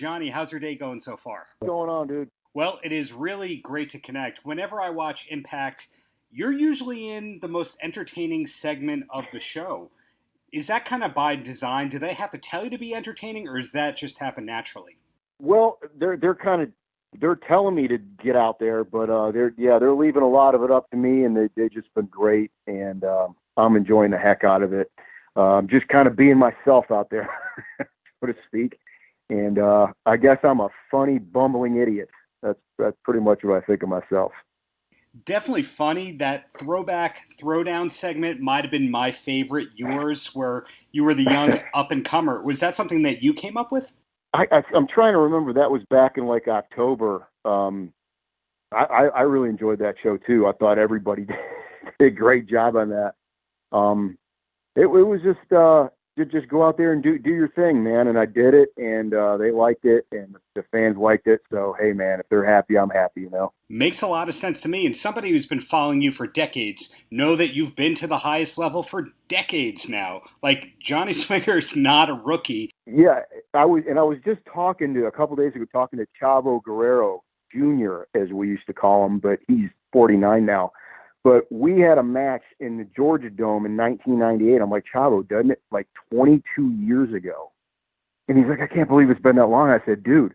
Johnny. How's your day going so far? What's going on, dude? Well, it is really great to connect. Whenever I watch Impact, you're usually in the most entertaining segment of the show. Is that kind of by design? Do they have to tell you to be entertaining, or does that just happen naturally? Well, they're telling me to get out there, but they're leaving a lot of it up to me, and they've just been great, and I'm enjoying the heck out of it. Just kind of being myself out there, so to speak. And I guess I'm a funny, bumbling idiot. That's pretty much what I think of myself. Definitely funny. That throwback, throwdown segment might have been my favorite. Yours, where you were the young up-and-comer. Was that something that you came up with? I'm trying to remember. That was back in like October. I really enjoyed that show too. I thought everybody did a great job on that. It was just go out there and do your thing, man. And I did it, and they liked it, and the fans liked it. So hey, man, if they're happy, I'm happy. You know. Makes a lot of sense to me. And somebody who's been following you for decades know that you've been to the highest level for decades now. Like Johnny Swinger's not a rookie. Yeah, I was just talking to a couple days ago, talking to Chavo Guerrero Jr., as we used to call him, but he's 49 now. But we had a match in the Georgia Dome in 1998. I'm like, Chavo, doesn't it? Like 22 years ago. And he's like, I can't believe it's been that long. I said, dude,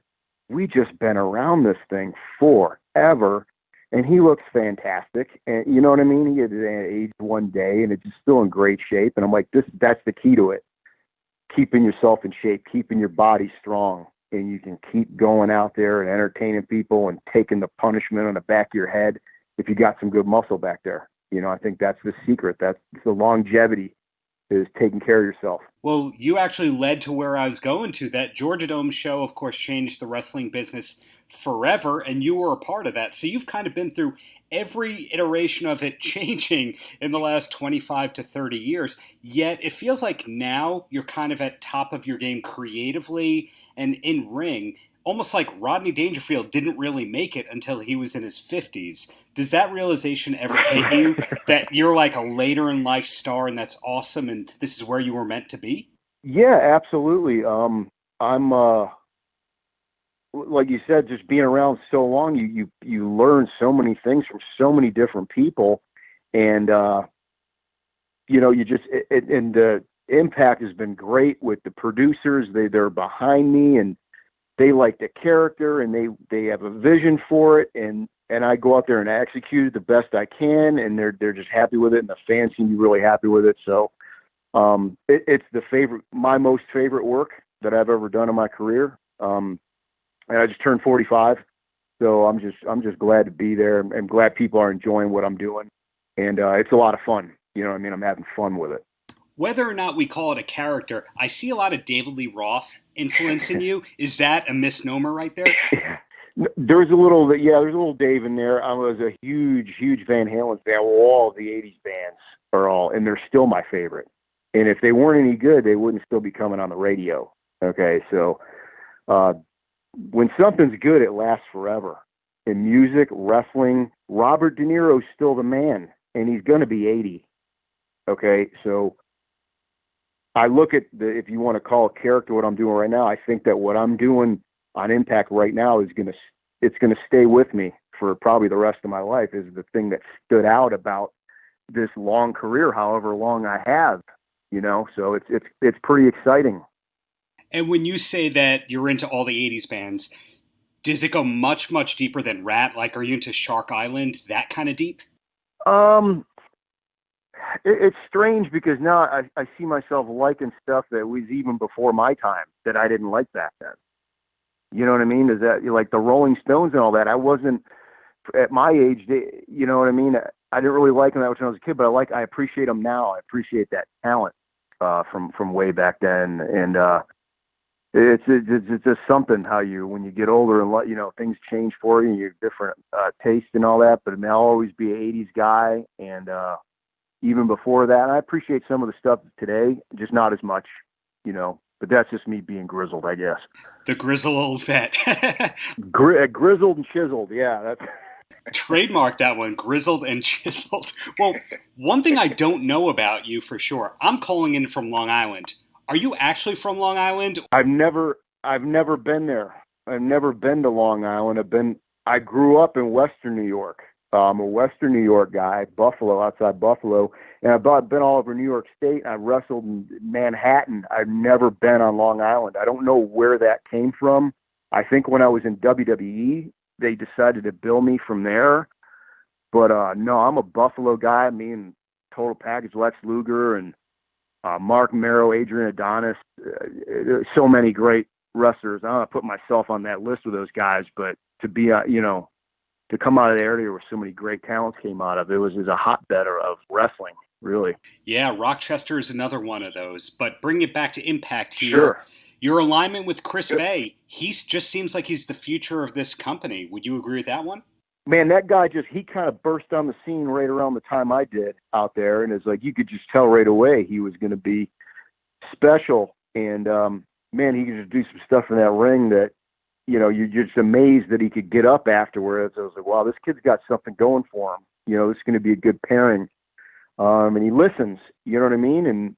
we just been around this thing forever. And he looks fantastic. And you know what I mean? He had aged one day, and it's just still in great shape. And I'm like, that's the key to it. Keeping yourself in shape, keeping your body strong. And you can keep going out there and entertaining people and taking the punishment on the back of your head if you got some good muscle back there. You know, I think that's the secret. That's the longevity, is taking care of yourself. Well, you actually led to where I was going to. That Georgia Dome show, of course, changed the wrestling business forever, and you were a part of that. So you've kind of been through every iteration of it changing in the last 25 to 30 years. Yet it feels like now you're kind of at top of your game creatively and in ring. Almost like Rodney Dangerfield didn't really make it until he was in his 50s. Does that realization ever hit you that you're like a later in life star and that's awesome and this is where you were meant to be? Yeah, absolutely. I'm like you said, just being around so long, you learn so many things from so many different people, and the impact has been great with the producers. They're behind me, and they like the character, and they have a vision for it, and I go out there and execute it the best I can, and they're just happy with it, and the fans seem to be really happy with it. So it's my most favorite work that I've ever done in my career. And I just turned 45, so I'm just glad to be there. I'm glad people are enjoying what I'm doing, and it's a lot of fun. You know what I mean? I'm having fun with it. Whether or not we call it a character, I see a lot of David Lee Roth influence in you. Is that a misnomer right there? There's a little Dave in there. I was a huge Van Halen fan. All of the 80s bands are all, and they're still my favorite. And if they weren't any good, they wouldn't still be coming on the radio. Okay, so when something's good, it lasts forever. In music, wrestling, Robert De Niro's still the man, and he's going to be 80. Okay, so I look at if you want to call a character what I'm doing right now, I think that what I'm doing on Impact right now is going to stay with me for probably the rest of my life. Is the thing that stood out about this long career, however long I have, you know. So it's pretty exciting. And when you say that you're into all the 80s bands, does it go much, much deeper than Rat? Like, are you into Shark Island, that kind of deep? It's strange because now I see myself liking stuff that was even before my time that I didn't like back then. You know what I mean? Is that like the Rolling Stones and all that? I wasn't at my age. You know what I mean? I didn't really like them that much when I was a kid, but I appreciate them now. I appreciate that talent from way back then, and it's just something how when you get older and things change for you and you have different tastes and all that. But I mean, I'll always be an 80s guy, and even before that, I appreciate some of the stuff today, just not as much, you know. But that's just me being grizzled, I guess. The grizzled old vet. Grizzled and chiseled, yeah. That's trademark that one, grizzled and chiseled. Well, one thing I don't know about you for sure, I'm calling in from Long Island. Are you actually from Long Island? I've never I've never been there. I've never been to Long Island. I grew up in Western New York. I'm a Western New York guy, Buffalo, outside Buffalo. And I've been all over New York State. I wrestled in Manhattan. I've never been on Long Island. I don't know where that came from. I think when I was in WWE, they decided to bill me from there. But no, I'm a Buffalo guy. Me and Total Package, Lex Luger, and Mark Merrow, Adrian Adonis. There's so many great wrestlers. I don't want to put myself on that list with those guys, but to be, to come out of the area where so many great talents came out of, it was a hotbed of wrestling, really. Yeah, Rochester is another one of those. But bring it back to Impact here. Sure. Your alignment with Chris Bey, he just seems like he's the future of this company. Would you agree with that one? Man, that guy he kind of burst on the scene right around the time I did out there. And it's like, you could just tell right away he was going to be special. And, man, he could just do some stuff in that ring that, you're just amazed that he could get up afterwards. I was like, wow, this kid's got something going for him. This is going to be a good pairing. And he listens, you know what I mean? And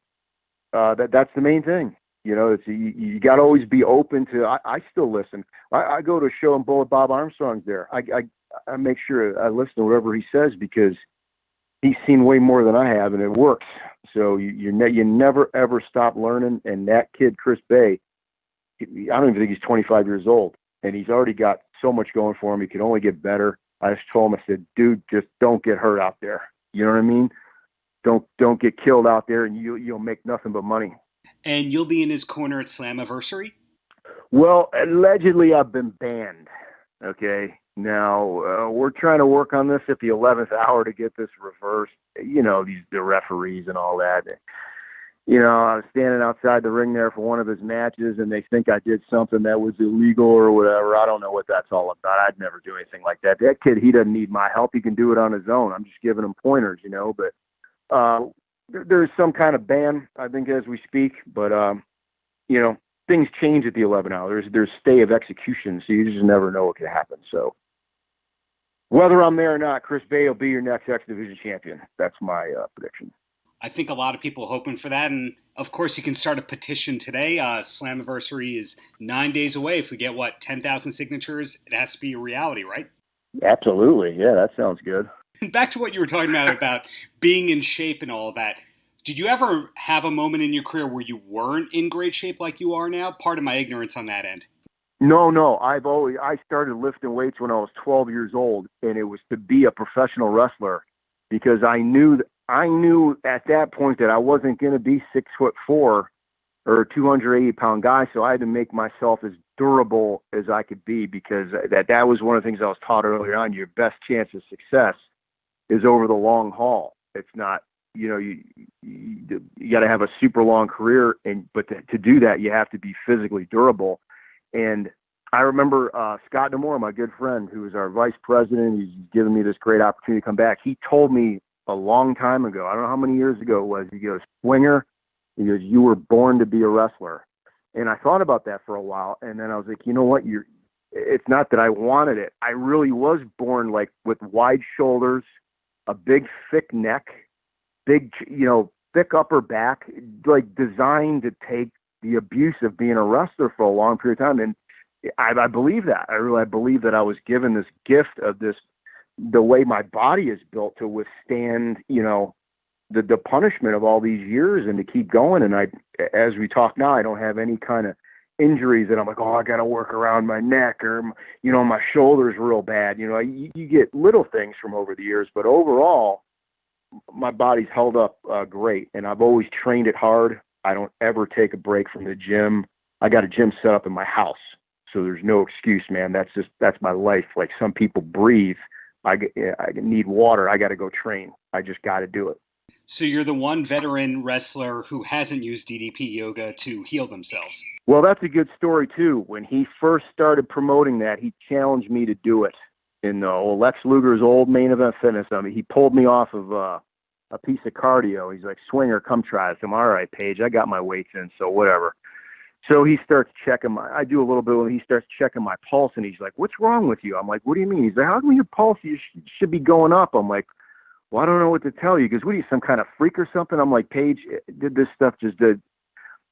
that's the main thing. You got to always be open to, I still listen. I go to a show and Bob Armstrong's there. I make sure I listen to whatever he says because he's seen way more than I have, and it works. So you never, ever stop learning. And that kid, Chris Bey, I don't even think he's 25 years old, and he's already got so much going for him. He can only get better. I just told him, I said, dude, just don't get hurt out there. You know what I mean? Don't get killed out there, and you'll make nothing but money. And you'll be in his corner at Slammiversary? Well, allegedly I've been banned. Okay. Now, we're trying to work on this at the 11th hour to get this reversed. The referees and all that. I was standing outside the ring there for one of his matches, and they think I did something that was illegal or whatever. I don't know what that's all about. I'd never do anything like that. That kid, he doesn't need my help. He can do it on his own. I'm just giving him pointers, But there's some kind of ban, I think, as we speak. But, things change at the 11th hour. There's stay of execution, so you just never know what could happen. So whether I'm there or not, Chris Bey will be your next X Division champion. That's my prediction. I think a lot of people are hoping for that. And, of course, you can start a petition today. Slammiversary is 9 days away. If we get, 10,000 signatures, it has to be a reality, right? Absolutely. Yeah, that sounds good. Back to what you were talking about being in shape and all of that. Did you ever have a moment in your career where you weren't in great shape like you are now? Pardon my ignorance on that end. No. I started lifting weights when I was 12 years old, and it was to be a professional wrestler because I knew at that point that I wasn't going to be 6'4" or a 280-pound guy, so I had to make myself as durable as I could be because that was one of the things I was taught earlier on. Your best chance of success is over the long haul. It's not, you got to have a super long career, but to do that, you have to be physically durable. And I remember Scott Demore, my good friend, who is our vice president. He's given me this great opportunity to come back. He told me a long time ago, I don't know how many years ago it was, he goes, Swinger, he goes, you were born to be a wrestler. And I thought about that for a while, and then I was like, you know what, it's not that I wanted it. I really was born with wide shoulders, a big, thick neck, big, thick upper back, designed to take the abuse of being a wrestler for a long period of time. And I believe that. I believe that I was given this gift of the way my body is built to withstand, the punishment of all these years and to keep going. And as we talk now, I don't have any kind of injuries that I'm like, I got to work around my neck or, my shoulder's real bad. You get little things from over the years, but overall, my body's held up great. And I've always trained it hard. I don't ever take a break from the gym. I got a gym set up in my house. So there's no excuse, man. That's my life. Like some people breathe. I need water. I got to go train. I just got to do it. So you're the one veteran wrestler who hasn't used DDP Yoga to heal themselves. Well, that's a good story, too. When he first started promoting that, he challenged me to do it in Lex Luger's old Main Event Fitness. I mean, he pulled me off of a piece of cardio. He's like, Swinger, come try this. I'm all right, Paige. I got my weights in, so whatever. So he starts checking I do a little bit when he starts checking my pulse, and he's like, what's wrong with you? I'm like, what do you mean? He's like, how come your pulse should be going up? I'm like, well, I don't know what to tell you. Because what are you, some kind of freak or something? I'm like, Paige, did this stuff just did.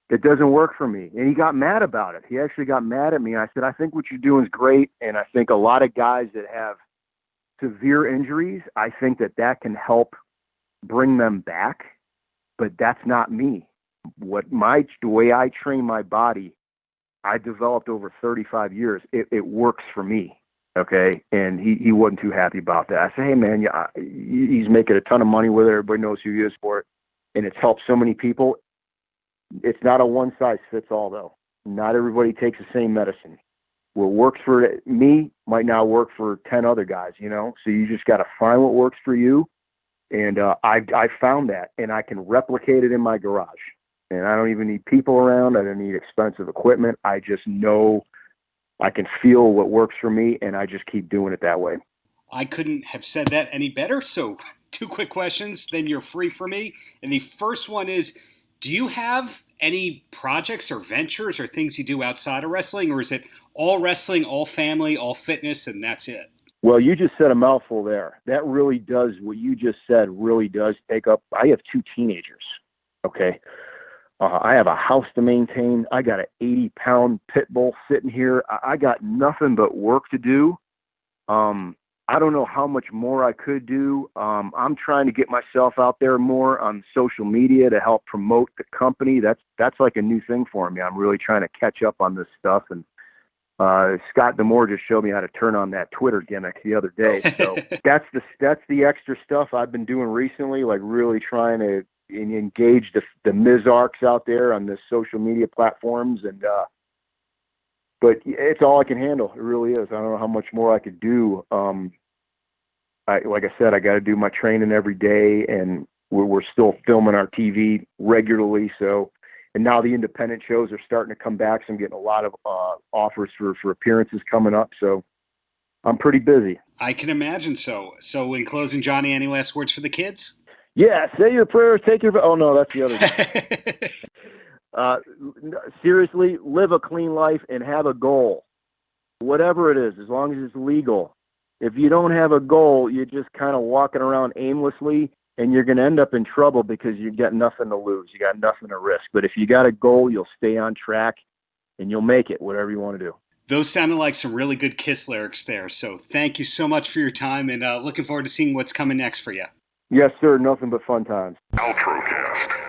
It doesn't work for me. And he got mad about it. He actually got mad at me. I said, I think what you're doing is great. And I think a lot of guys that have severe injuries, I think that can help bring them back. But that's not me. The way I train my body, I developed over 35 years. It works for me. Okay. And he wasn't too happy about that. I said, hey man, he's making a ton of money with it. Everybody knows who he is for it. And it's helped so many people. It's not a one size fits all though. Not everybody takes the same medicine. What works for me might not work for 10 other guys, So you just got to find what works for you. And I found that, and I can replicate it in my garage. And I don't even need people around. I don't need expensive equipment. I just know I can feel what works for me, and I just keep doing it that way. I couldn't have said that any better. So 2 quick questions, then you're free for me. And the first one is, do you have any projects or ventures or things you do outside of wrestling, or is it all wrestling, all family, all fitness, and that's it? Well, you just said a mouthful there. That really does, what you just said really does take up. I have 2 teenagers, okay? I have a house to maintain. I got an 80-pound pit bull sitting here. I got nothing but work to do. I don't know how much more I could do. I'm trying to get myself out there more on social media to help promote the company. That's like a new thing for me. I'm really trying to catch up on this stuff. And Scott Demore just showed me how to turn on that Twitter gimmick the other day. So that's the extra stuff I've been doing recently, like really trying to engage the Mizarks out there on the social media platforms. And but it's all I can handle. It really is. I don't know how much more I could do. Like I said, I got to do my training every day, and we're still filming our TV regularly. So, and now the independent shows are starting to come back. So I'm getting a lot of offers for appearances coming up. So I'm pretty busy. I can imagine so. So in closing, Johnny, any last words for the kids? Yeah, say your prayers, take your... Oh, no, that's the other one. Seriously, live a clean life and have a goal. Whatever it is, as long as it's legal. If you don't have a goal, you're just kind of walking around aimlessly, and you're going to end up in trouble because you got nothing to lose. You got nothing to risk. But if you got a goal, you'll stay on track, and you'll make it, whatever you want to do. Those sounded like some really good Kiss lyrics there. So thank you so much for your time, and looking forward to seeing what's coming next for you. Yes, sir. Nothing but fun times. Paltrocast.